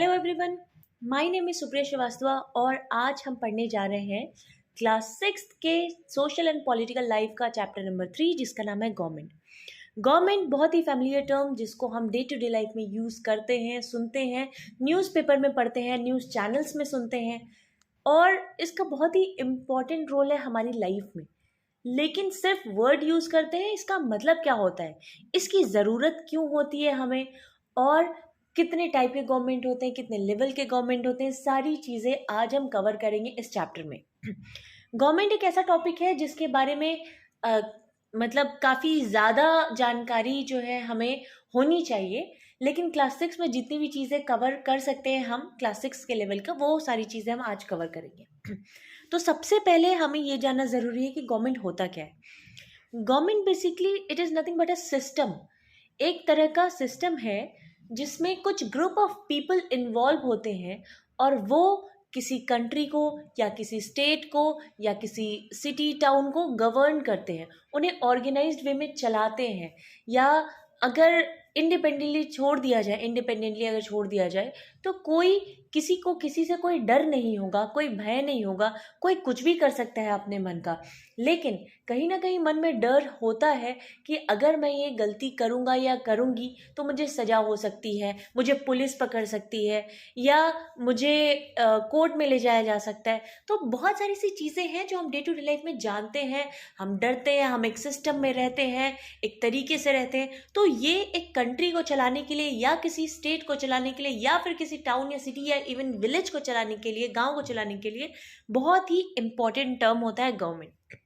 Hello everyone, my name is Supriya Srivastava और आज हम पढ़ने जा रहे हैं क्लास 6 के सोशल एंड पॉलिटिकल लाइफ का चैप्टर नंबर 3 जिसका नाम है गवर्नमेंट। गवर्नमेंट बहुत ही फैमिलियर टर्म जिसको हम डे टू डे लाइफ में यूज़ करते हैं, सुनते हैं, न्यूज़पेपर में पढ़ते हैं, न्यूज़ चैनल्स में सुनते हैं और इसका बहुत ही इम्पॉर्टेंट रोल है हमारी लाइफ में। लेकिन सिर्फ वर्ड यूज़ करते हैं, इसका मतलब क्या होता है, इसकी ज़रूरत क्यों होती है हमें, और कितने टाइप के गवर्नमेंट होते हैं, कितने लेवल के गवर्नमेंट होते हैं, सारी चीज़ें आज हम कवर करेंगे इस चैप्टर में। गवर्नमेंट एक ऐसा टॉपिक है जिसके बारे में मतलब काफ़ी ज़्यादा जानकारी जो है हमें होनी चाहिए, लेकिन क्लास 6 में जितनी भी चीज़ें कवर कर सकते हैं हम क्लास 6 के लेवल का, वो सारी चीज़ें हम आज कवर करेंगे। तो सबसे पहले हमें ये जानना ज़रूरी है कि गवर्नमेंट होता क्या है। Government basically it is nothing but a system, एक तरह का सिस्टम है जिसमें कुछ ग्रुप ऑफ पीपल इन्वॉल्व होते हैं और वो किसी कंट्री को या किसी स्टेट को या किसी सिटी टाउन को गवर्न करते हैं, उन्हें ऑर्गेनाइज्ड वे में चलाते हैं। या अगर इंडिपेंडेंटली अगर छोड़ दिया जाए तो कोई किसी को किसी से कोई डर नहीं होगा, कोई भय नहीं होगा, कोई कुछ भी कर सकता है अपने मन का। लेकिन कहीं ना कहीं मन में डर होता है कि अगर मैं ये गलती करूँगा या करूँगी तो मुझे सज़ा हो सकती है, मुझे पुलिस पकड़ सकती है या मुझे कोर्ट में ले जाया जा सकता है। तो बहुत सारी सी चीज़ें हैं जो हम डे टू डे लाइफ में जानते हैं, हम डरते हैं, हम एक सिस्टम में रहते हैं, एक तरीके से रहते हैं। तो ये एक कंट्री को चलाने के लिए या किसी स्टेट को चलाने के लिए या फिर किसी टाउन या सिटी या इवन विलेज को चलाने के लिए, गांव को चलाने के लिए बहुत ही इंपॉर्टेंट टर्म होता है गवर्नमेंट।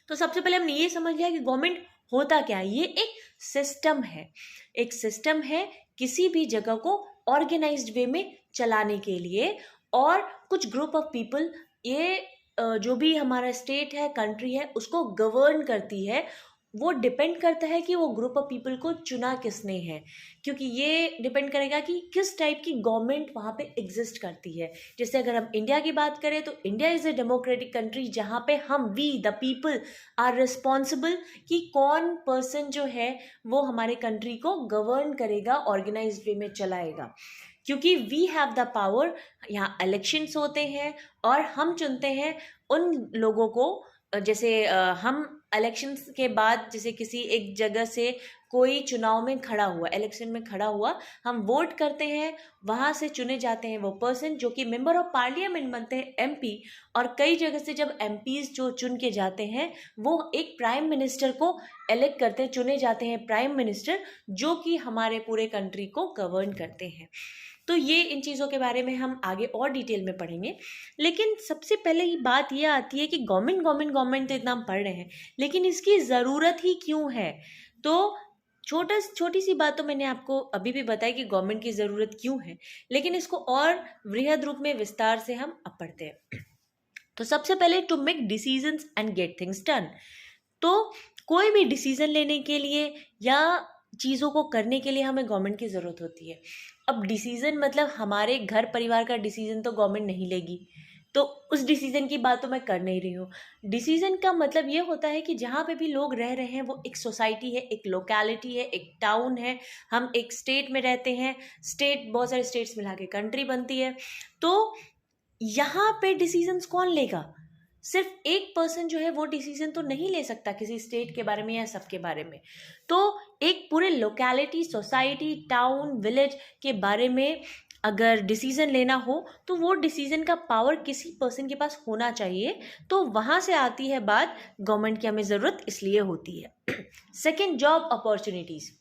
तो सबसे पहले हमने ये समझ लिया कि गवर्नमेंट होता क्या है। ये एक सिस्टम है, एक सिस्टम है किसी भी जगह को ऑर्गेनाइज्ड वे में चलाने के लिए, और कुछ ग्रुप ऑफ पीपल ये जो भी हमारा स्टेट है, कंट्री है, उसको गवर्न करती है। वो डिपेंड करता है कि वो ग्रुप ऑफ पीपल को चुना किसने है, क्योंकि ये डिपेंड करेगा कि किस टाइप की गवर्नमेंट वहाँ पे एग्जिस्ट करती है। जैसे अगर हम इंडिया की बात करें तो India is a democratic country जहाँ पे हम we the people are responsible कि कौन पर्सन जो है वो हमारे कंट्री को गवर्न करेगा, ऑर्गेनाइज्ड वे में चलाएगा, क्योंकि वी हैव द पावर। यहाँ इलेक्शंस होते हैं और हम चुनते हैं उन लोगों को। जैसे हम इलेक्शंस के बाद जैसे किसी एक जगह से कोई चुनाव में खड़ा हुआ, इलेक्शन में खड़ा हुआ, हम वोट करते हैं, वहाँ से चुने जाते हैं वो पर्सन जो कि मेंबर ऑफ पार्लियामेंट बनते हैं, एमपी। और कई जगह से जब एमपीज जो चुन के जाते हैं वो एक प्राइम मिनिस्टर को इलेक्ट करते हैं, चुने जाते हैं प्राइम मिनिस्टर, जो कि हमारे पूरे कंट्री को गवर्न करते हैं। तो ये इन चीज़ों के बारे में हम आगे और डिटेल में पढ़ेंगे। लेकिन सबसे पहले ये बात ये आती है कि गवर्नमेंट तो इतना हम पढ़ रहे हैं, लेकिन इसकी ज़रूरत ही क्यों है। तो छोटी सी बात तो मैंने आपको अभी भी बताई कि गवर्नमेंट की ज़रूरत क्यों है, लेकिन इसको और वृहद रूप में विस्तार से हम अब पढ़ते हैं। तो सबसे पहले to make decisions and get things done. तो कोई भी डिसीज़न लेने के लिए या चीज़ों को करने के लिए हमें गवर्नमेंट की ज़रूरत होती है। अब डिसीज़न मतलब हमारे घर परिवार का डिसीज़न तो गवर्नमेंट नहीं लेगी, तो उस डिसीज़न की बात तो मैं कर नहीं रही हूँ। डिसीज़न का मतलब ये होता है कि जहाँ पे भी लोग रह रहे हैं वो एक सोसाइटी है, एक लोकेलिटी है, एक टाउन है, हम एक स्टेट में रहते हैं, स्टेट बहुत सारे स्टेट्स मिला के कंट्री बनती है। तो यहाँ पे डिसीजंस कौन लेगा? सिर्फ एक पर्सन जो है वो डिसीजन तो नहीं ले सकता किसी स्टेट के बारे में या सबके बारे में। तो एक पूरे लोकेलिटी, सोसाइटी, टाउन, विलेज के बारे में अगर डिसीजन लेना हो तो वो डिसीजन का पावर किसी पर्सन के पास होना चाहिए। तो वहाँ से आती है बात, गवर्नमेंट की हमें ज़रूरत इसलिए होती है। Second, job opportunities.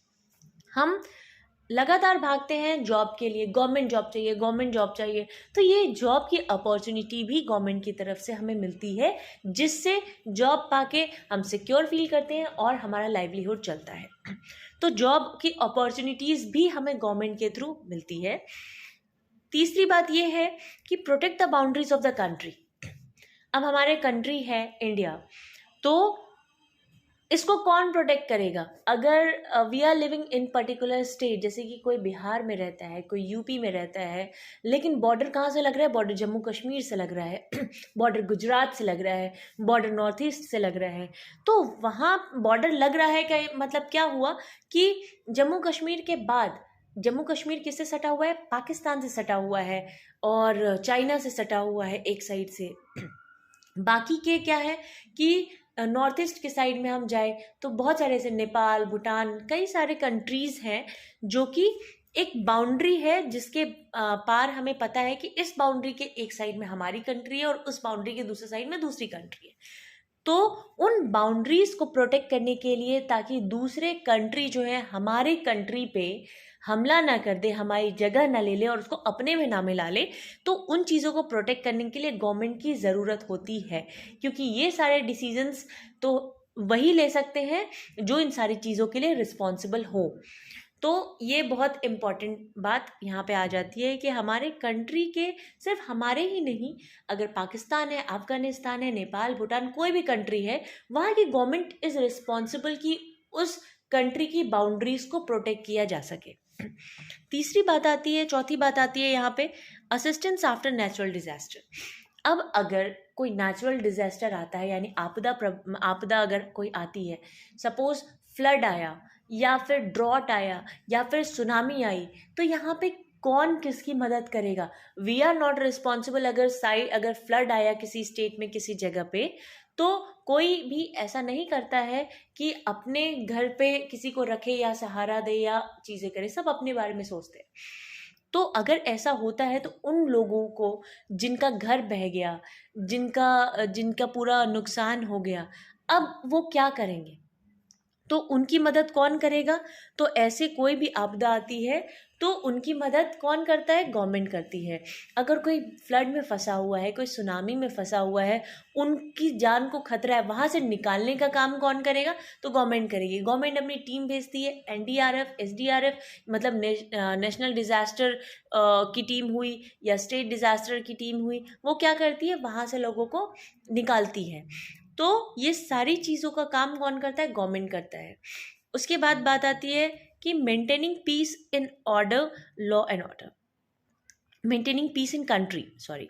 हम लगातार भागते हैं जॉब के लिए, गवर्नमेंट जॉब चाहिए। तो ये जॉब की अपॉर्चुनिटी भी गवर्नमेंट की तरफ से हमें मिलती है, जिससे जॉब पाके हम सिक्योर फील करते हैं और हमारा लाइवलीहुड चलता है। तो जॉब की अपॉर्चुनिटीज़ भी हमें गवर्नमेंट के थ्रू मिलती है। तीसरी बात ये है कि protect the boundaries of the country. अब हमारे कंट्री है इंडिया, तो इसको कौन प्रोटेक्ट करेगा? अगर we are living in particular state, जैसे कि कोई बिहार में रहता है, कोई यूपी में रहता है, लेकिन बॉर्डर कहाँ से लग रहा है? बॉर्डर जम्मू कश्मीर से लग रहा है, बॉर्डर गुजरात से लग रहा है, बॉर्डर नॉर्थ ईस्ट से लग रहा है। तो वहाँ बॉर्डर लग रहा है, क्या मतलब क्या हुआ कि जम्मू कश्मीर के बाद जम्मू कश्मीर किससे सटा हुआ है? पाकिस्तान से सटा हुआ है और चाइना से सटा हुआ है एक साइड से। बाकी के क्या है कि नॉर्थ ईस्ट के साइड में हम जाए तो बहुत सारे ऐसे नेपाल, भूटान, कई सारे कंट्रीज़ हैं जो कि एक बाउंड्री है जिसके पार हमें पता है कि इस बाउंड्री के एक साइड में हमारी कंट्री है और उस बाउंड्री के दूसरे साइड में दूसरी कंट्री है। तो उन बाउंड्रीज को प्रोटेक्ट करने के लिए, ताकि दूसरे कंट्री जो है हमारे कंट्री पे हमला ना कर दे, हमारी जगह ना ले ले और उसको अपने में ना मिला ले, तो उन चीज़ों को प्रोटेक्ट करने के लिए गवर्नमेंट की ज़रूरत होती है, क्योंकि ये सारे डिसीजंस तो वही ले सकते हैं जो इन सारी चीज़ों के लिए रिस्पॉन्सिबल हो। तो ये बहुत इम्पॉर्टेंट बात यहाँ पे आ जाती है कि हमारे कंट्री के, सिर्फ हमारे ही नहीं, अगर पाकिस्तान है, अफगानिस्तान है, नेपाल, भूटान, कोई भी कंट्री है, वहाँ की गवर्नमेंट इज़ रिस्पॉन्सिबल कि उस कंट्री की बाउंड्रीज को प्रोटेक्ट किया जा सके। तीसरी बात आती है, चौथी बात आती है यहाँ पे, असिस्टेंस आफ्टर नेचुरल डिजास्टर। अब अगर कोई नेचुरल डिजास्टर आता है, यानी आपदा अगर कोई आती है, सपोज फ्लड आया या फिर ड्रॉट आया या फिर सुनामी आई, तो यहाँ पे कौन किसकी मदद करेगा? We are not responsible. अगर फ्लड आया किसी स्टेट में, किसी जगह पे, तो कोई भी ऐसा नहीं करता है कि अपने घर पे किसी को रखे या सहारा दे या चीज़ें करे, सब अपने बारे में सोचते हैं। तो अगर ऐसा होता है तो उन लोगों को जिनका घर बह गया, जिनका पूरा नुकसान हो गया, अब वो क्या करेंगे? तो उनकी मदद कौन करेगा? तो ऐसे कोई भी आपदा आती है तो उनकी मदद कौन करता है? गवर्नमेंट करती है। अगर कोई फ्लड में फंसा हुआ है, कोई सुनामी में फंसा हुआ है, उनकी जान को खतरा है, वहाँ से निकालने का काम कौन करेगा? तो गवर्नमेंट करेगी। गवर्नमेंट अपनी टीम भेजती है, NDRF, SDRF, मतलब नेशनल डिज़ास्टर की टीम हुई या स्टेट डिज़ास्टर की टीम हुई, वो क्या करती है? वहाँ से लोगों को निकालती है। तो ये सारी चीज़ों का काम कौन करता है? गवर्नमेंट करता है। उसके बाद बात आती है कि maintaining peace in order, law and order, maintaining peace in country, sorry.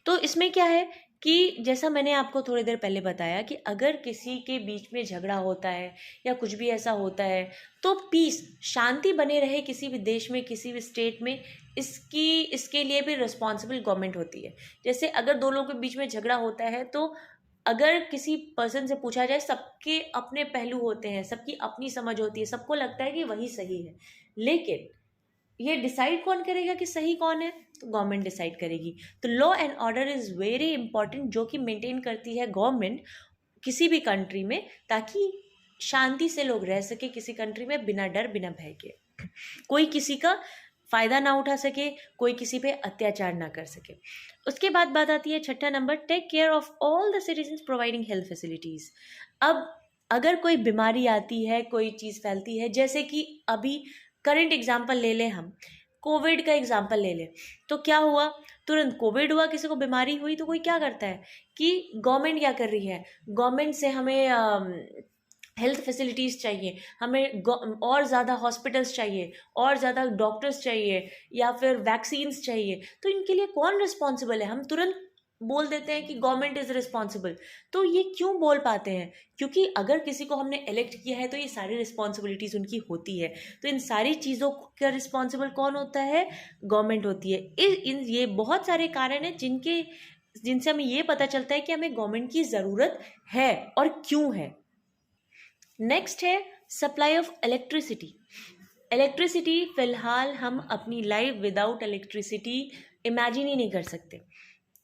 तो इसमें क्या है कि जैसा मैंने आपको थोड़ी देर पहले बताया कि अगर किसी के बीच में झगड़ा होता है या कुछ भी ऐसा होता है, तो पीस, शांति बने रहे किसी भी देश में, किसी भी स्टेट में, इसके लिए भी रिस्पॉन्सिबल गवर्नमेंट होती है। जैसे अगर दो लोगों के बीच में झगड़ा होता है, तो अगर किसी पर्सन से पूछा जाए, सबके अपने पहलू होते हैं, सबकी अपनी समझ होती है, सबको लगता है कि वही सही है, लेकिन ये डिसाइड कौन करेगा कि सही कौन है? तो गवर्नमेंट डिसाइड करेगी। तो law and order is very important, जो कि मेंटेन करती है गवर्नमेंट किसी भी कंट्री में, ताकि शांति से लोग रह सके किसी कंट्री में, बिना डर, बिना भय के, कोई किसी का फ़ायदा ना उठा सके, कोई किसी पे अत्याचार ना कर सके। उसके बाद बात आती है छठा number, take care of all the citizens providing health facilities. अब अगर कोई बीमारी आती है, कोई चीज़ फैलती है, जैसे कि अभी करंट एग्जाम्पल ले लें, हम कोविड का एग्जाम्पल ले लें, तो क्या हुआ? तुरंत कोविड हुआ, किसी को बीमारी हुई, तो कोई क्या करता है कि गवर्नमेंट क्या कर रही है? गवर्नमेंट से हमें हेल्थ फैसिलिटीज़ चाहिए, हमें और ज़्यादा हॉस्पिटल्स चाहिए, और ज़्यादा डॉक्टर्स चाहिए, या फिर वैक्सीन्स चाहिए। तो इनके लिए कौन रिस्पॉन्सिबल है? हम तुरंत बोल देते हैं कि गवर्नमेंट इज़ रिस्पॉन्सिबल। तो ये क्यों बोल पाते हैं? क्योंकि अगर किसी को हमने इलेक्ट किया है तो ये सारी रिस्पॉन्सिबिलिटीज़ उनकी होती है। तो इन सारी चीज़ों का रिस्पॉन्सिबल कौन होता है? गवर्नमेंट होती है। ये बहुत सारे कारण हैं जिनसे हमें ये पता चलता है कि हमें गवर्नमेंट की ज़रूरत है और क्यों है। नेक्स्ट है सप्लाई ऑफ इलेक्ट्रिसिटी। इलेक्ट्रिसिटी, फ़िलहाल हम अपनी लाइफ विदाउट इलेक्ट्रिसिटी इमेजिन ही नहीं कर सकते।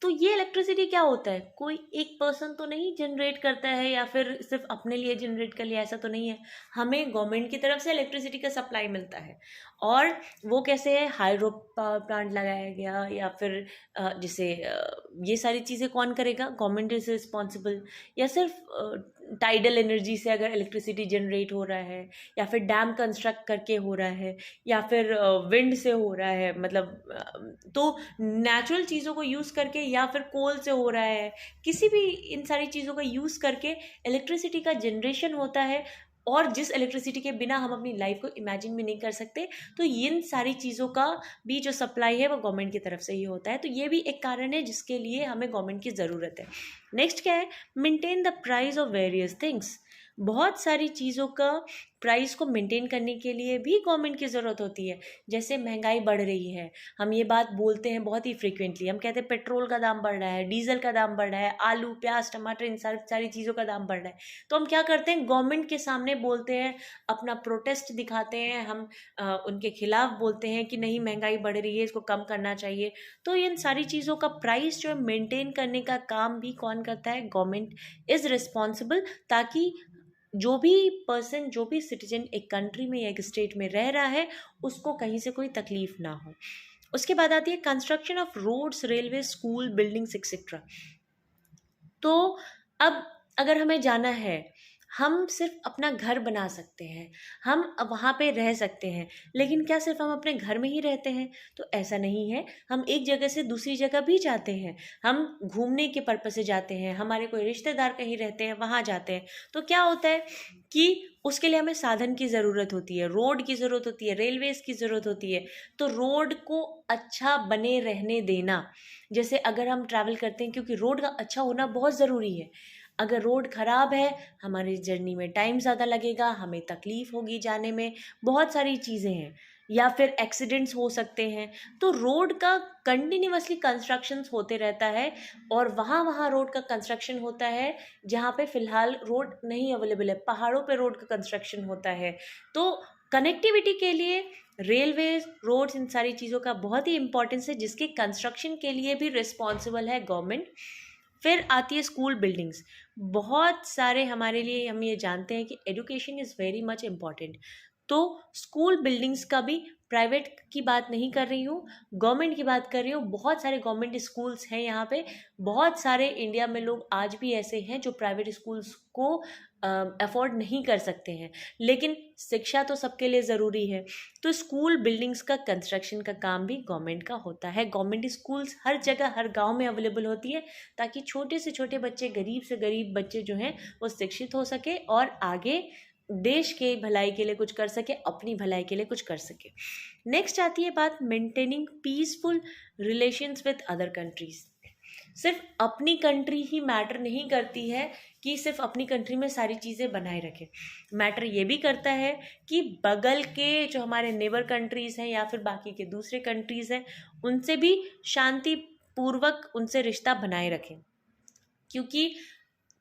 तो ये इलेक्ट्रिसिटी क्या होता है? कोई एक पर्सन तो नहीं जनरेट करता है या फिर सिर्फ अपने लिए जनरेट कर लिया, ऐसा तो नहीं है। हमें गवर्नमेंट की तरफ से इलेक्ट्रिसिटी का सप्लाई मिलता है। और वो कैसे है? हाइड्रो पावर प्लांट लगाया गया, या फिर जैसे ये सारी चीज़ें कौन करेगा? Government is responsible. या सिर्फ टाइडल एनर्जी से अगर इलेक्ट्रिसिटी जनरेट हो रहा है, या फिर डैम कंस्ट्रक्ट करके हो रहा है, या फिर विंड से हो रहा है, मतलब तो नेचुरल चीज़ों को यूज़ करके, या फिर कोल से हो रहा है, किसी भी इन सारी चीज़ों का यूज़ करके इलेक्ट्रिसिटी का जनरेशन होता है। और जिस इलेक्ट्रिसिटी के बिना हम अपनी लाइफ को इमेजिन भी नहीं कर सकते। तो इन सारी चीज़ों का भी जो सप्लाई है वो गवर्नमेंट की तरफ से ही होता है। तो ये भी एक कारण है जिसके लिए हमें गवर्नमेंट की ज़रूरत है। नेक्स्ट क्या है? Maintain the price of various things. बहुत सारी चीज़ों का प्राइस को मेंटेन करने के लिए भी गवर्नमेंट की ज़रूरत होती है। जैसे महंगाई बढ़ रही है, हम ये बात बोलते हैं बहुत ही फ्रीक्वेंटली, हम कहते हैं पेट्रोल का दाम बढ़ रहा है, डीजल का दाम बढ़ रहा है, आलू प्याज टमाटर इन सारी चीज़ों का दाम बढ़ रहा है। तो हम क्या करते हैं, गवर्नमेंट के सामने बोलते हैं, अपना प्रोटेस्ट दिखाते हैं, हम उनके खिलाफ बोलते हैं कि नहीं महंगाई बढ़ रही है, इसको कम करना चाहिए। तो इन सारी चीज़ों का प्राइस जो है मेंटेन करने का काम भी कौन करता है, गवर्नमेंट इज़ रिस्पॉन्सिबल, ताकि जो भी पर्सन, जो भी सिटीजन एक कंट्री में या एक स्टेट में रह रहा है, उसको कहीं से कोई तकलीफ ना हो। उसके बाद आती है construction of roads, railway, school, buildings etcetera. तो अब अगर हमें जाना है, हम सिर्फ अपना घर बना सकते हैं, हम वहाँ पे रह सकते हैं, लेकिन क्या सिर्फ हम अपने घर में ही रहते हैं? तो ऐसा नहीं है। हम एक जगह से दूसरी जगह भी जाते हैं, हम घूमने के पर्पज से जाते हैं, हमारे कोई रिश्तेदार कहीं रहते हैं वहाँ जाते हैं। तो क्या होता है कि उसके लिए हमें साधन की ज़रूरत होती है, रोड की ज़रूरत होती है, रेलवेज़ की ज़रूरत होती है। तो रोड को अच्छा बने रहने देना, जैसे अगर हम ट्रैवल करते हैं, क्योंकि रोड का अच्छा होना बहुत ज़रूरी है। अगर रोड ख़राब है, हमारी जर्नी में टाइम ज़्यादा लगेगा, हमें तकलीफ़ होगी जाने में, बहुत सारी चीज़ें हैं, या फिर एक्सीडेंट्स हो सकते हैं। तो रोड का कंटिन्यूअसली कंस्ट्रक्शंस होते रहता है, और वहाँ रोड का कंस्ट्रक्शन होता है जहाँ पे फ़िलहाल रोड नहीं अवेलेबल है, पहाड़ों पे रोड का कंस्ट्रक्शन होता है। तो कनेक्टिविटी के लिए रेलवेज, रोड्स, इन सारी चीज़ों का बहुत ही इंपॉर्टेंस है, जिसके कंस्ट्रक्शन के लिए भी रिस्पॉन्सिबल है गवर्नमेंट। फिर आती है स्कूल बिल्डिंग्स। बहुत सारे हमारे लिए, हम ये जानते हैं कि education is very much important. तो स्कूल बिल्डिंग्स का भी, प्राइवेट की बात नहीं कर रही हूँ, गवर्नमेंट की बात कर रही हूँ। बहुत सारे गवर्नमेंट स्कूल्स हैं यहाँ पे। बहुत सारे इंडिया में लोग आज भी ऐसे हैं जो प्राइवेट स्कूल्स को अफोर्ड नहीं कर सकते हैं, लेकिन शिक्षा तो सबके लिए ज़रूरी है। तो स्कूल बिल्डिंग्स का कंस्ट्रक्शन का काम भी गवर्नमेंट का होता है। गवर्नमेंट स्कूल्स हर जगह, हर गांव में अवेलेबल होती है, ताकि छोटे से छोटे बच्चे, गरीब से गरीब बच्चे जो हैं वो शिक्षित हो सके और आगे देश के भलाई के लिए कुछ कर सके, अपनी भलाई के लिए कुछ कर सके। नेक्स्ट आती है बात maintaining peaceful relations with other countries. सिर्फ अपनी कंट्री ही मैटर नहीं करती है कि सिर्फ अपनी कंट्री में सारी चीज़ें बनाए रखें। मैटर ये भी करता है कि बगल के जो हमारे नेबर कंट्रीज़ हैं या फिर बाकी के दूसरे कंट्रीज़ हैं, उनसे भी शांतिपूर्वक उनसे रिश्ता बनाए रखें। क्योंकि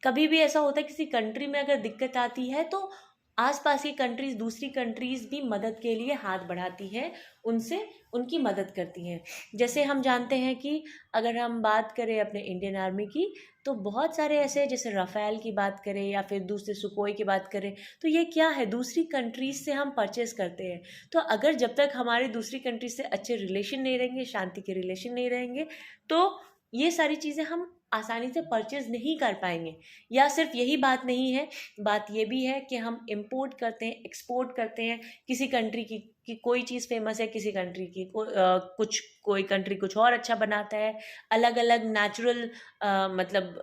कभी भी ऐसा होता है, किसी कंट्री में अगर दिक्कत आती है तो आसपास की कंट्रीज़, दूसरी कंट्रीज़ भी मदद के लिए हाथ बढ़ाती है, उनसे उनकी मदद करती हैं। जैसे हम जानते हैं कि अगर हम बात करें अपने इंडियन आर्मी की, तो बहुत सारे ऐसे, जैसे राफेल की बात करें या फिर दूसरे सुकोई की बात करें, तो ये क्या है, दूसरी कंट्रीज़ से हम परचेज़ करते हैं। तो अगर जब तक हमारे दूसरी कंट्रीज से अच्छे रिलेशन नहीं रहेंगे, शांति के रिलेशन नहीं रहेंगे, तो ये सारी चीज़ें हम आसानी से परचेज़ नहीं कर पाएंगे। या सिर्फ यही बात नहीं है, बात ये भी है कि हम इंपोर्ट करते हैं, एक्सपोर्ट करते हैं किसी कंट्री की, कि कोई चीज़ फेमस है किसी कंट्री की, कोई कंट्री कुछ और अच्छा बनाता है। अलग अलग नेचुरल, मतलब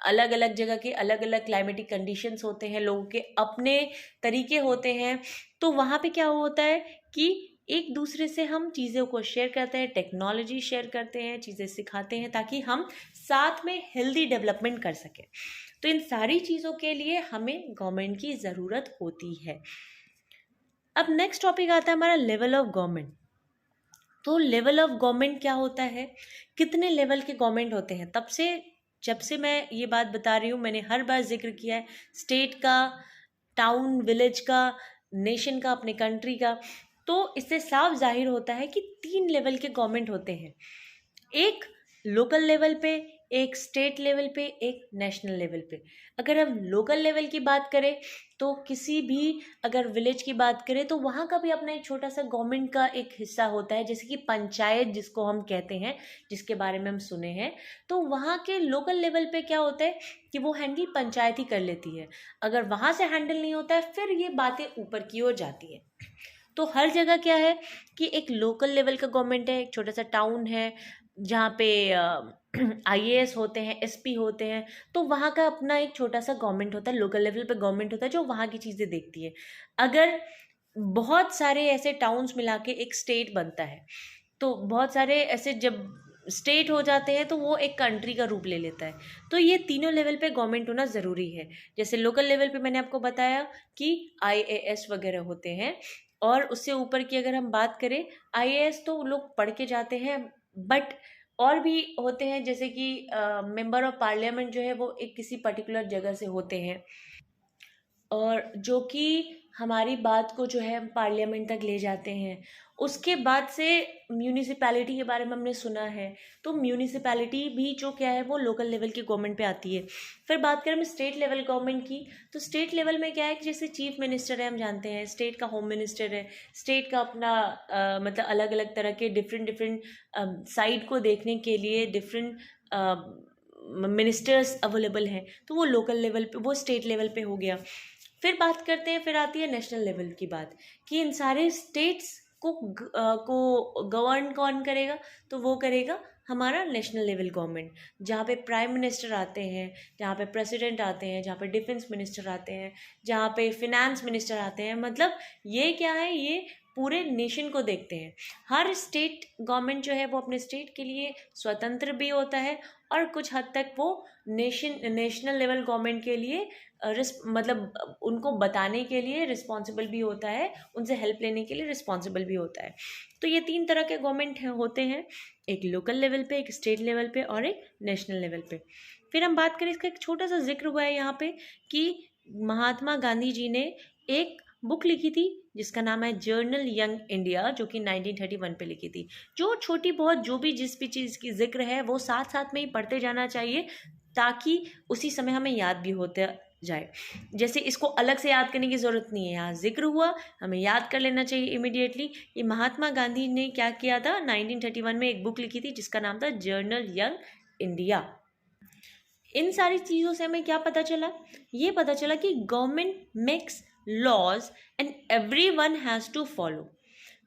अलग अलग जगह के अलग अलग क्लाइमेटिक कंडीशंस होते हैं, लोगों के अपने तरीके होते हैं। तो वहाँ पे क्या होता है कि एक दूसरे से हम चीज़ों को शेयर करते हैं, टेक्नोलॉजी शेयर करते हैं, चीज़ें सिखाते हैं, ताकि हम साथ में हेल्दी डेवलपमेंट कर सकें। तो इन सारी चीज़ों के लिए हमें गवर्नमेंट की ज़रूरत होती है। अब नेक्स्ट टॉपिक आता है हमारा लेवल ऑफ गवर्नमेंट। तो लेवल ऑफ गवर्नमेंट क्या होता है, कितने लेवल के गवर्नमेंट होते हैं? तब से, जब से मैं ये बात बता रही हूँ, मैंने हर बार जिक्र किया है स्टेट का, टाउन विलेज का, नेशन का, अपने कंट्री का। तो इससे साफ जाहिर होता है कि 3 लेवल के गवर्नमेंट होते हैं। एक लोकल लेवल पे, एक स्टेट लेवल पे, एक नेशनल लेवल पे। अगर हम लोकल लेवल की बात करें, तो किसी भी, अगर विलेज की बात करें, तो वहाँ का भी अपना एक छोटा सा गवर्नमेंट का एक हिस्सा होता है, जैसे कि पंचायत जिसको हम कहते हैं, जिसके बारे में हम सुने हैं। तो वहाँ के लोकल लेवल पे क्या होता है कि वो हैंडल पंचायत ही कर लेती है। अगर वहाँ से हैंडल नहीं होता है, फिर ये बातें ऊपर की ओर जाती है। तो हर जगह क्या है कि एक लोकल लेवल का गवर्नमेंट है, एक छोटा सा टाउन है जहाँ पे आईएएस होते हैं, एसपी होते हैं। तो वहाँ का अपना एक छोटा सा गवर्नमेंट होता है, लोकल लेवल पे गवर्नमेंट होता है, जो वहाँ की चीज़ें देखती है। अगर बहुत सारे ऐसे टाउन्स मिला के एक स्टेट बनता है, तो बहुत सारे ऐसे, जब स्टेट हो जाते हैं तो वो एक कंट्री का रूप ले लेता है। तो ये तीनों लेवल पे गवर्नमेंट होना ज़रूरी है। जैसे लोकल लेवल पे मैंने आपको बताया कि आईएएस वगैरह होते हैं, और उससे ऊपर की अगर हम बात करें, आईएएस तो लोग पढ़ के जाते हैं, बट और भी होते हैं, जैसे कि मेंबर ऑफ पार्लियामेंट जो है वो एक किसी पर्टिकुलर जगह से होते हैं, और जो कि हमारी बात को जो है पार्लियामेंट तक ले जाते हैं। उसके बाद से म्यूनिसिपैलिटी के बारे में हमने सुना है, तो म्यूनिसिपैलिटी भी जो क्या है वो लोकल लेवल की गवर्नमेंट पे आती है। फिर बात करें हम स्टेट लेवल गवर्नमेंट की, तो स्टेट लेवल में क्या है कि जैसे चीफ मिनिस्टर है, हम जानते हैं स्टेट का होम मिनिस्टर है, स्टेट का अपना मतलब अलग अलग तरह के डिफरेंट डिफरेंट साइड को देखने के लिए डिफरेंट मिनिस्टर्स अवेलेबल हैं, तो वो लोकल लेवल पे, वो स्टेट लेवल पे हो गया। फिर बात करते हैं, फिर आती है नेशनल लेवल की बात, कि इन सारे स्टेट्स को गवर्न कौन करेगा, तो वो करेगा हमारा नेशनल लेवल गवर्नमेंट, जहाँ पे प्राइम मिनिस्टर आते हैं, जहाँ पे प्रेसिडेंट आते हैं, जहाँ पे डिफेंस मिनिस्टर आते हैं, जहाँ पे फिनेंस मिनिस्टर आते हैं। मतलब ये क्या है, ये पूरे नेशन को देखते हैं। हर स्टेट गवर्नमेंट जो है वो अपने स्टेट के लिए स्वतंत्र भी होता है, और कुछ हद तक वो नेशनल लेवल गवर्नमेंट के लिए मतलब उनको बताने के लिए रिस्पॉन्सिबल भी होता है, उनसे हेल्प लेने के लिए रिस्पॉन्सिबल भी होता है। तो ये तीन तरह के गवर्नमेंट होते हैं, एक लोकल लेवल पे, एक स्टेट लेवल पे, और एक नेशनल लेवल पे। फिर हम बात करें, इसका एक छोटा सा जिक्र हुआ है यहाँ पे कि महात्मा गांधी जी ने एक बुक लिखी थी जिसका नाम है जर्नल यंग इंडिया, जो कि 1931 पे लिखी थी। जो छोटी बहुत जो भी जिस भी चीज़ की जिक्र है वो साथ साथ में ही पढ़ते जाना चाहिए, ताकि उसी समय हमें याद भी होते जाए। जैसे इसको अलग से याद करने की ज़रूरत नहीं है, यहाँ जिक्र हुआ, हमें याद कर लेना चाहिए इमिडिएटली। ये महात्मा गांधी ने क्या किया था, 1931 में एक बुक लिखी थी जिसका नाम था जर्नल यंग इंडिया। इन सारी चीज़ों से हमें क्या पता चला, ये पता चला कि government makes laws and everyone has to follow.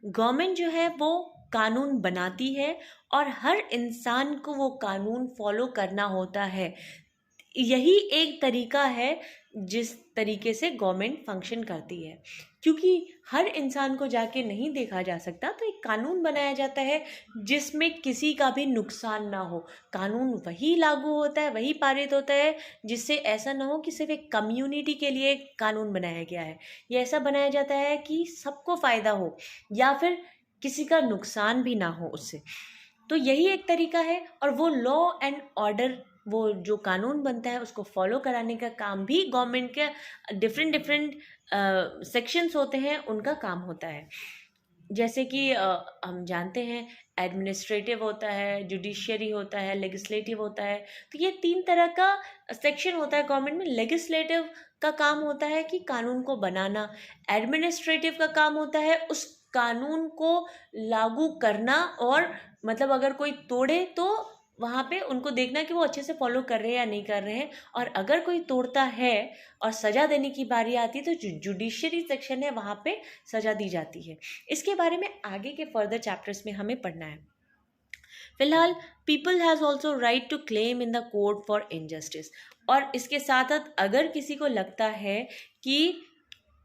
Government जो है वो कानून बनाती है, और हर इंसान को वो कानून फॉलो करना होता है। यही एक तरीका है जिस तरीके से गवर्नमेंट फंक्शन करती है, क्योंकि हर इंसान को जाके नहीं देखा जा सकता, तो एक कानून बनाया जाता है जिसमें किसी का भी नुकसान ना हो। कानून वही लागू होता है, वही पारित होता है, जिससे ऐसा ना हो कि सिर्फ एक कम्युनिटी के लिए कानून बनाया गया है। ये ऐसा बनाया जाता है कि सबको फ़ायदा हो, या फिर किसी का नुकसान भी ना हो उससे। तो यही एक तरीका है, और वो लॉ एंड ऑर्डर, वो जो कानून बनता है उसको फॉलो कराने का काम भी गवर्नमेंट के डिफरेंट डिफरेंट सेक्शंस होते हैं, उनका काम होता है। जैसे कि हम जानते हैं एडमिनिस्ट्रेटिव होता है, जुडिशियरी होता है, लेजिस्लेटिव होता है। तो ये तीन तरह का सेक्शन होता है गवर्नमेंट में। लेजिस्लेटिव का काम होता है कि कानून को बनाना, एडमिनिस्ट्रेटिव का काम होता है उस कानून को लागू करना, और मतलब अगर कोई तोड़े तो वहाँ पे उनको देखना कि वो अच्छे से फॉलो कर रहे हैं या नहीं कर रहे हैं, और अगर कोई तोड़ता है और सज़ा देने की बारी आती है तो जो जुडिशरी सेक्शन है वहाँ पे सज़ा दी जाती है। इसके बारे में आगे के फर्दर चैप्टर्स में हमें पढ़ना है। फिलहाल people has also right to claim in the court for injustice, और इसके साथ साथ अगर किसी को लगता है कि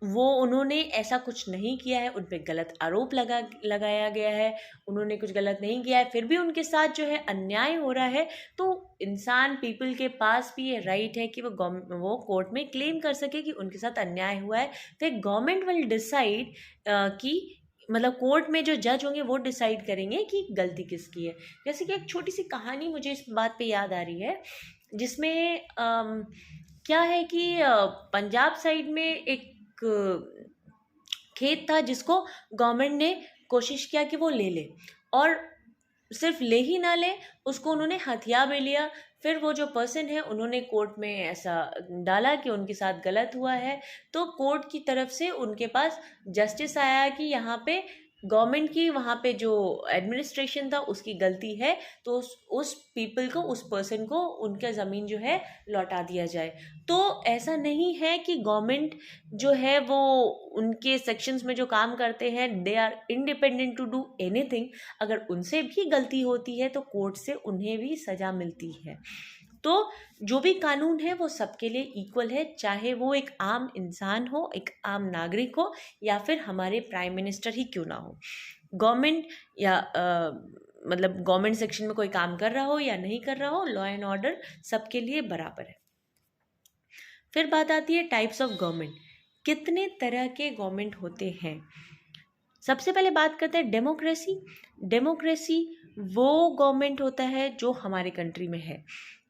वो उन्होंने ऐसा कुछ नहीं किया है, उन पे गलत आरोप लगाया गया है, उन्होंने कुछ गलत नहीं किया है, फिर भी उनके साथ जो है अन्याय हो रहा है, तो इंसान पीपल के पास भी ये राइट है कि वो कोर्ट में क्लेम कर सके कि उनके साथ अन्याय हुआ है। फिर गवर्नमेंट विल डिसाइड कि मतलब कोर्ट में जो जज होंगे वो डिसाइड करेंगे कि गलती किसकी है। जैसे कि एक छोटी सी कहानी मुझे इस बात पे याद आ रही है, जिसमें क्या है कि पंजाब साइड में एक खेत था जिसको गवर्नमेंट ने कोशिश किया कि वो ले ले, और सिर्फ ले ही ना ले, उसको उन्होंने हथिया भी लिया। फिर वो जो पर्सन है उन्होंने कोर्ट में ऐसा डाला कि उनके साथ गलत हुआ है, तो कोर्ट की तरफ से उनके पास जस्टिस आया कि यहाँ पे गवर्नमेंट की वहाँ पे जो एडमिनिस्ट्रेशन था उसकी गलती है, तो उस पीपल को, उस पर्सन को उनका ज़मीन जो है लौटा दिया जाए। तो ऐसा नहीं है कि गवर्नमेंट जो है वो उनके सेक्शंस में जो काम करते हैं they are independent to do anything. अगर उनसे भी गलती होती है तो कोर्ट से उन्हें भी सज़ा मिलती है। तो जो भी कानून है वो सबके लिए इक्वल है, चाहे वो एक आम इंसान हो, एक आम नागरिक हो, या फिर हमारे प्राइम मिनिस्टर ही क्यों ना हो। गवर्नमेंट या मतलब गवर्नमेंट सेक्शन में कोई काम कर रहा हो या नहीं कर रहा हो, लॉ एंड ऑर्डर सबके लिए बराबर है। फिर बात आती है टाइप्स ऑफ गवर्नमेंट, कितने तरह के गवर्नमेंट होते हैं। सबसे पहले बात करते हैं डेमोक्रेसी। डेमोक्रेसी वो गवर्नमेंट होता है जो हमारे कंट्री में है,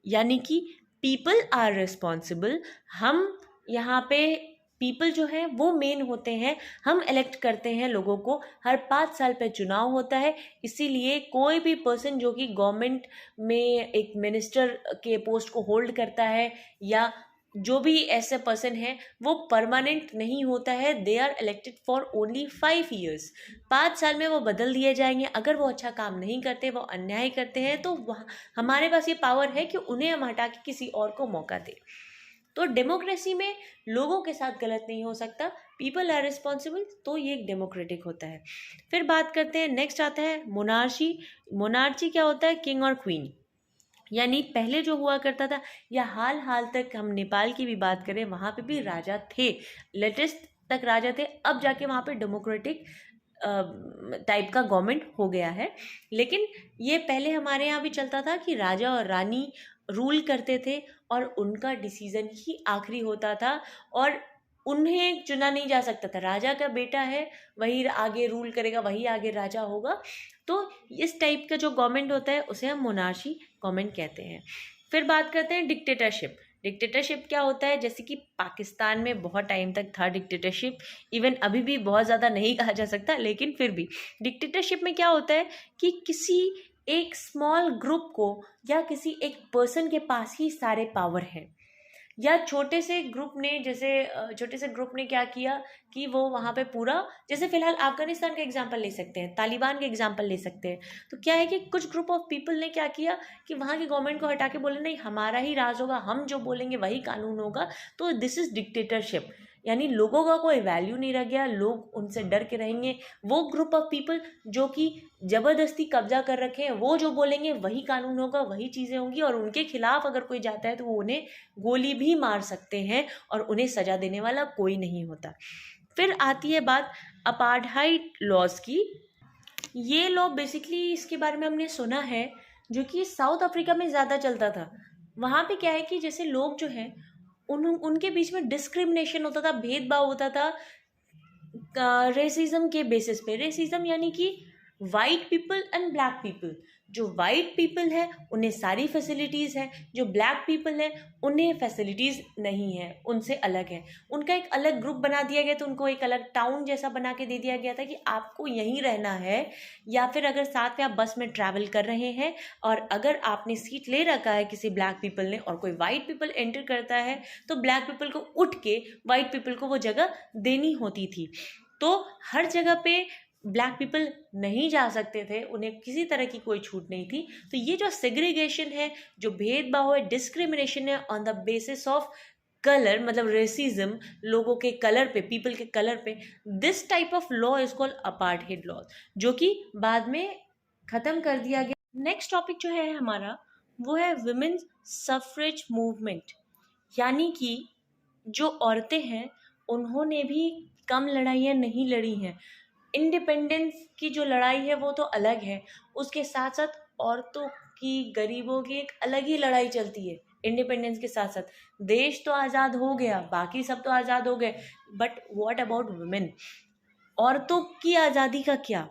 यानी कि पीपल आर रिस्पॉन्सिबल। हम यहाँ पे पीपल जो है वो मेन होते हैं, हम इलेक्ट करते हैं लोगों को, हर 5 साल पे चुनाव होता है। इसीलिए कोई भी पर्सन जो कि गवर्नमेंट में एक मिनिस्टर के पोस्ट को होल्ड करता है या जो भी ऐसे पर्सन है वो परमानेंट नहीं होता है। They are elected for only 5 years। 5 साल में वो बदल दिए जाएंगे। अगर वो अच्छा काम नहीं करते, वो अन्याय करते हैं, तो हमारे पास ये पावर है कि उन्हें हम हटा के किसी और को मौका दें। तो डेमोक्रेसी में लोगों के साथ गलत नहीं हो सकता, पीपल आर रिस्पॉन्सिबल, तो ये एक डेमोक्रेटिक होता है। फिर बात करते हैं, नेक्स्ट आता है मोनार्ची। मोनार्ची क्या होता है? किंग और क्वीन, यानी पहले जो हुआ करता था या हाल हाल तक हम नेपाल की भी बात करें, वहाँ पे भी राजा थे, लेटेस्ट तक राजा थे। अब जाके वहाँ पे डेमोक्रेटिक टाइप का गवर्नमेंट हो गया है। लेकिन ये पहले हमारे यहाँ भी चलता था कि राजा और रानी रूल करते थे और उनका डिसीजन ही आखिरी होता था और उन्हें चुना नहीं जा सकता था। राजा का बेटा है, वही आगे रूल करेगा, वही आगे राजा होगा। तो इस टाइप का जो गवर्नमेंट होता है उसे हम मोनार्ची गवर्नमेंट कहते हैं। फिर बात करते हैं डिक्टेटरशिप। डिक्टेटरशिप क्या होता है? जैसे कि पाकिस्तान में बहुत टाइम तक था डिक्टेटरशिप, इवन अभी भी बहुत ज़्यादा नहीं कहा जा सकता, लेकिन फिर भी डिक्टेटरशिप में क्या होता है कि किसी एक स्मॉल ग्रुप को या किसी एक पर्सन के पास ही सारे पावर हैं, या छोटे से ग्रुप ने, जैसे छोटे से ग्रुप ने क्या किया कि वो वहाँ पे पूरा, जैसे फिलहाल अफगानिस्तान का एग्जांपल ले सकते हैं, तालिबान का एग्जांपल ले सकते हैं। तो क्या है कि कुछ ग्रुप ऑफ पीपल ने क्या किया कि वहाँ की गवर्नमेंट को हटा के बोले नहीं, हमारा ही राज होगा, हम जो बोलेंगे वही कानून होगा। तो दिस इज डिक्टेटरशिप, यानी लोगों का कोई वैल्यू नहीं रह गया, लोग उनसे डर के रहेंगे। वो ग्रुप ऑफ पीपल जो कि ज़बरदस्ती कब्जा कर रखे हैं, वो जो बोलेंगे वही कानून होगा, वही चीज़ें होंगी, और उनके खिलाफ अगर कोई जाता है तो वो उन्हें गोली भी मार सकते हैं और उन्हें सज़ा देने वाला कोई नहीं होता। फिर आती है बात अपार्थाइड लॉज की। ये लॉ बेसिकली, इसके बारे में हमने सुना है, जो कि साउथ अफ्रीका में ज़्यादा चलता था। वहाँ पे क्या है कि जैसे लोग जो हैं उनके बीच में डिस्क्रिमिनेशन होता था, भेदभाव होता था रेसिज्म के बेसिस पे। रेसिज्म यानी कि white people and black people. जो वाइट पीपल है उन्हें सारी फैसिलिटीज़ है, जो ब्लैक पीपल है उन्हें फैसिलिटीज़ नहीं है, उनसे अलग है। उनका एक अलग ग्रुप बना दिया गया, तो उनको एक अलग टाउन जैसा बना के दे दिया गया था कि आपको यहीं रहना है। या फिर अगर साथ में आप बस में ट्रैवल कर रहे हैं और अगर आपने सीट ले रखा है किसी ब्लैक पीपल ने और कोई वाइट पीपल एंटर करता है, तो ब्लैक पीपल को उठ के वाइट पीपल को वो जगह देनी होती थी। तो हर जगह पे ब्लैक पीपल नहीं जा सकते थे, उन्हें किसी तरह की कोई छूट नहीं थी। तो ये जो सेग्रीगेशन है, जो भेदभाव है, डिस्क्रिमिनेशन है on the basis of colour, मतलब रेसिज्म, लोगों के कलर पे, पीपल के कलर पे, this type of law is called apartheid law, जो कि बाद में ख़त्म कर दिया गया। नेक्स्ट टॉपिक जो है हमारा वो है विमेन्स सफरेज मूवमेंट, यानी कि जो औरतें हैं उन्होंने भी कम लड़ाइयाँ नहीं लड़ी हैं। इंडिपेंडेंस की जो लड़ाई है वो तो अलग है, उसके साथ साथ औरतों की, गरीबों की एक अलग ही लड़ाई चलती है। इंडिपेंडेंस के साथ साथ देश तो आज़ाद हो गया, बाकी सब तो आज़ाद हो गए, बट व्हाट अबाउट वुमेन? औरतों की आज़ादी का क्या?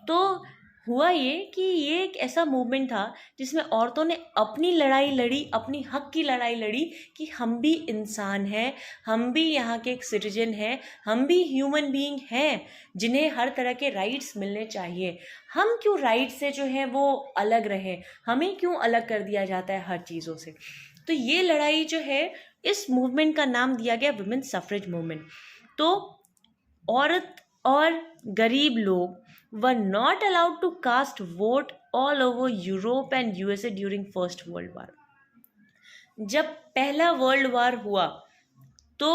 तो हुआ ये कि ये एक ऐसा मूवमेंट था जिसमें औरतों ने अपनी लड़ाई लड़ी, अपनी हक की लड़ाई लड़ी कि हम भी इंसान हैं, हम भी यहाँ के एक सिटीजन हैं, हम भी ह्यूमन बीइंग हैं जिन्हें हर तरह के राइट्स मिलने चाहिए। हम क्यों राइट से जो है वो अलग रहें, हमें क्यों अलग कर दिया जाता है हर चीज़ों से? तो ये लड़ाई जो है, इस मूवमेंट का नाम दिया गया वुमेन सफरेज मूवमेंट। तो औरत और गरीब लोग were not allowed to cast vote all over Europe and USA during First World War। जब पहला वर्ल्ड वार हुआ तो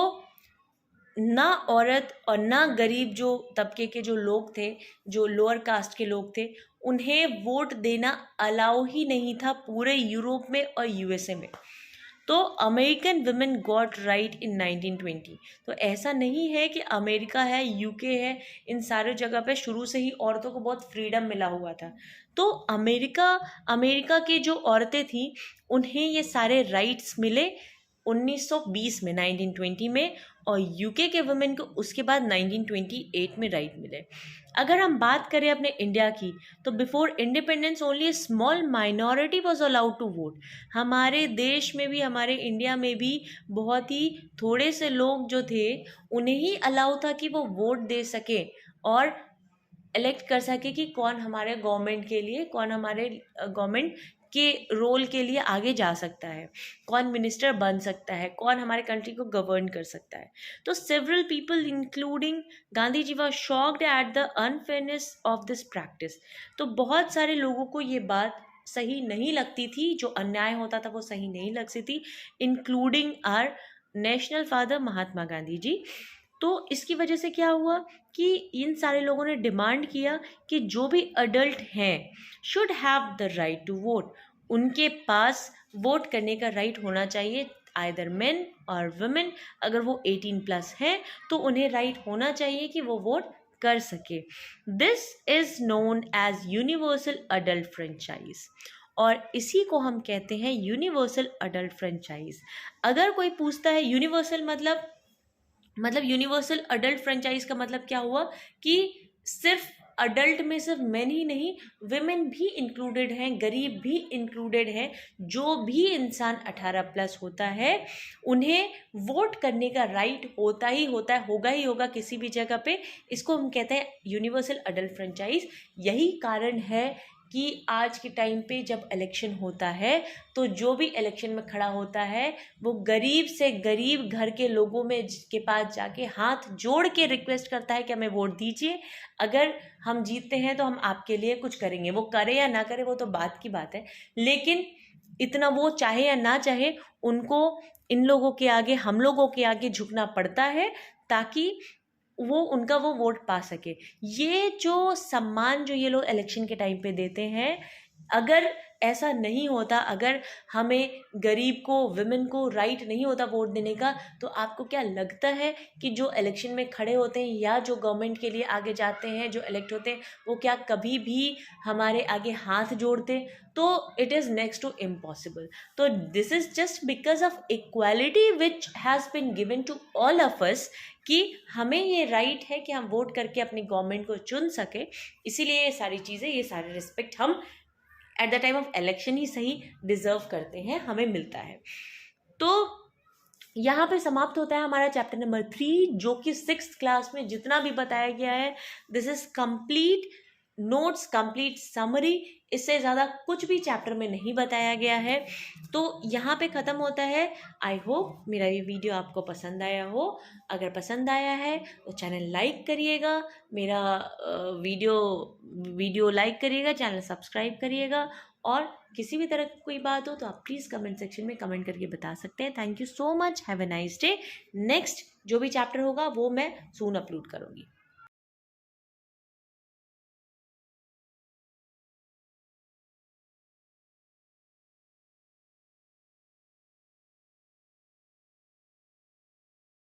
ना औरत और ना गरीब जो तबके के जो लोग थे, जो लोअर कास्ट के लोग थे, उन्हें वोट देना अलाउ ही नहीं था पूरे यूरोप में और यूएसए में। तो अमेरिकन वुमेन गॉट राइट इन 1920। तो ऐसा नहीं है कि अमेरिका है, यूके है, इन सारे जगह पे शुरू से ही औरतों को बहुत फ्रीडम मिला हुआ था। तो अमेरिका की जो औरतें थीं उन्हें ये सारे राइट्स मिले 1920 में, 1920 में, और यूके के वुमेन को उसके बाद 1928 में राइट मिले। अगर हम बात करें अपने इंडिया की, तो before independence only a small minority was allowed to vote. हमारे देश में भी, हमारे इंडिया में भी बहुत ही थोड़े से लोग जो थे उन्हें ही अलाउ था कि वो वोट दे सके और इलेक्ट कर सके कि कौन हमारे गवर्नमेंट के लिए, कौन हमारे गवर्नमेंट के रोल के लिए आगे जा सकता है, कौन मिनिस्टर बन सकता है, कौन हमारे कंट्री को गवर्न कर सकता है। तो several people including Gandhi ji were shocked at the unfairness of this practice. तो बहुत सारे लोगों को ये बात सही नहीं लगती थी, जो अन्याय होता था वो सही नहीं लगती थी, including our national father Mahatma Gandhi ji. तो इसकी वजह से क्या हुआ कि इन सारे लोगों ने डिमांड किया कि जो भी अडल्ट हैं should have the right to vote. उनके पास वोट करने का राइट होना चाहिए, आइदर मेन और वुमेन। अगर वो 18+ हैं तो उन्हें राइट होना चाहिए कि वो वोट कर सके। This is known as universal adult franchise, और इसी को हम कहते हैं यूनिवर्सल अडल्ट फ्रेंचाइज। अगर कोई पूछता है यूनिवर्सल मतलब यूनिवर्सल अडल्ट फ्रेंचाइज का मतलब क्या हुआ कि सिर्फ अडल्ट में सिर्फ मेन ही नहीं, विमेन भी इंक्लूडेड हैं, गरीब भी इंक्लूडेड हैं। जो भी इंसान 18+ होता है उन्हें वोट करने का राइट होता ही होता है, होगा ही होगा किसी भी जगह पे। इसको हम कहते हैं यूनिवर्सल अडल्ट फ्रेंचाइज। यही कारण है कि आज के टाइम पे जब इलेक्शन होता है तो जो भी इलेक्शन में खड़ा होता है वो गरीब से गरीब घर के लोगों में के पास जाके हाथ जोड़ के रिक्वेस्ट करता है कि हमें वोट दीजिए, अगर हम जीतते हैं तो हम आपके लिए कुछ करेंगे। वो करे या ना करे वो तो बात की बात है, लेकिन इतना वो चाहे या ना चाहे उनको इन लोगों के आगे, हम लोगों के आगे झुकना पड़ता है ताकि वो उनका वो वोट पा सके। ये जो सम्मान जो ये लोग इलेक्शन के टाइम पे देते हैं, अगर ऐसा नहीं होता, अगर हमें गरीब को, विमेन को राइट नहीं होता वोट देने का, तो आपको क्या लगता है कि जो इलेक्शन में खड़े होते हैं या जो गवर्नमेंट के लिए आगे जाते हैं, जो इलेक्ट होते हैं, वो क्या कभी भी हमारे आगे हाथ जोड़ते? तो it is next to impossible. तो this is just because of equality which has been given to all of us, कि हमें ये राइट है कि हम वोट करके अपनी गवर्नमेंट को चुन सके। इसीलिए ये सारी चीज़ें, ये सारे रिस्पेक्ट हम at the time of election ही सही डिजर्व करते हैं, हमें मिलता है। तो यहाँ पे समाप्त होता है हमारा चैप्टर नंबर 3, जो कि 6th क्लास में जितना भी बताया गया है, this is complete notes, complete summary. इससे ज़्यादा कुछ भी चैप्टर में नहीं बताया गया है। तो यहाँ पे ख़त्म होता है। आई होप मेरा ये वीडियो आपको पसंद आया हो। अगर पसंद आया है तो चैनल लाइक करिएगा, मेरा वीडियो लाइक करिएगा, चैनल सब्सक्राइब करिएगा, और किसी भी तरह की कोई बात हो तो आप प्लीज़ कमेंट सेक्शन में कमेंट करके बता सकते हैं। Thank you so much, have a nice day. Next जो भी चैप्टर होगा वो मैं सून अपलोड करूँगी।